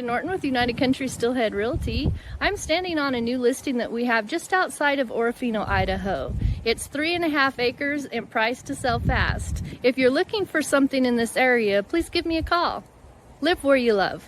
Sanda Norton with United Country Steelhead Realty. I'm standing on a new listing that we have just outside of Orofino, Idaho. It's 3.5 acres and priced to sell fast. If you're looking for something in this area, please give me a call. Live where you love.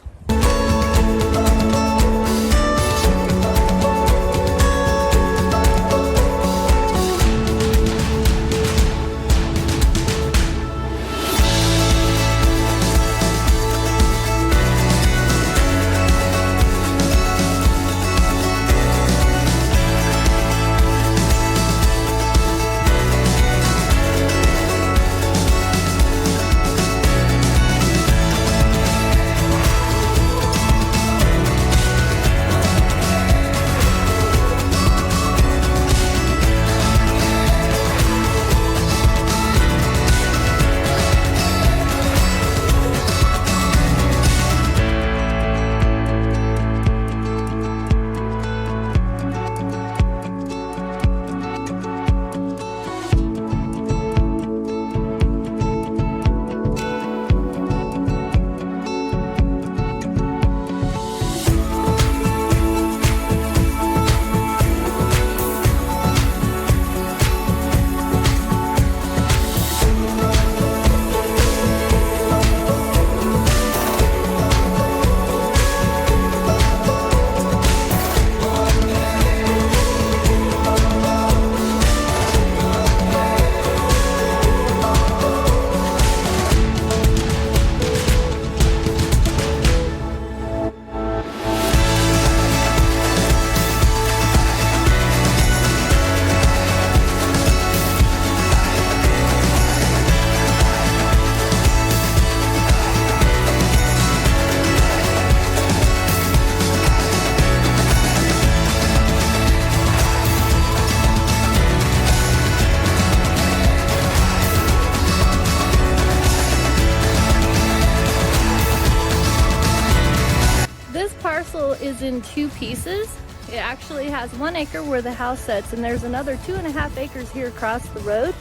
This parcel is in 2 pieces. It actually has 1 acre where the house sits, and there's another 2.5 acres here across the road.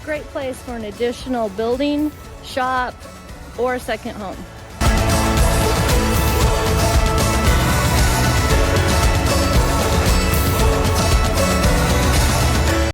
Great place for an additional building, shop, or a second home.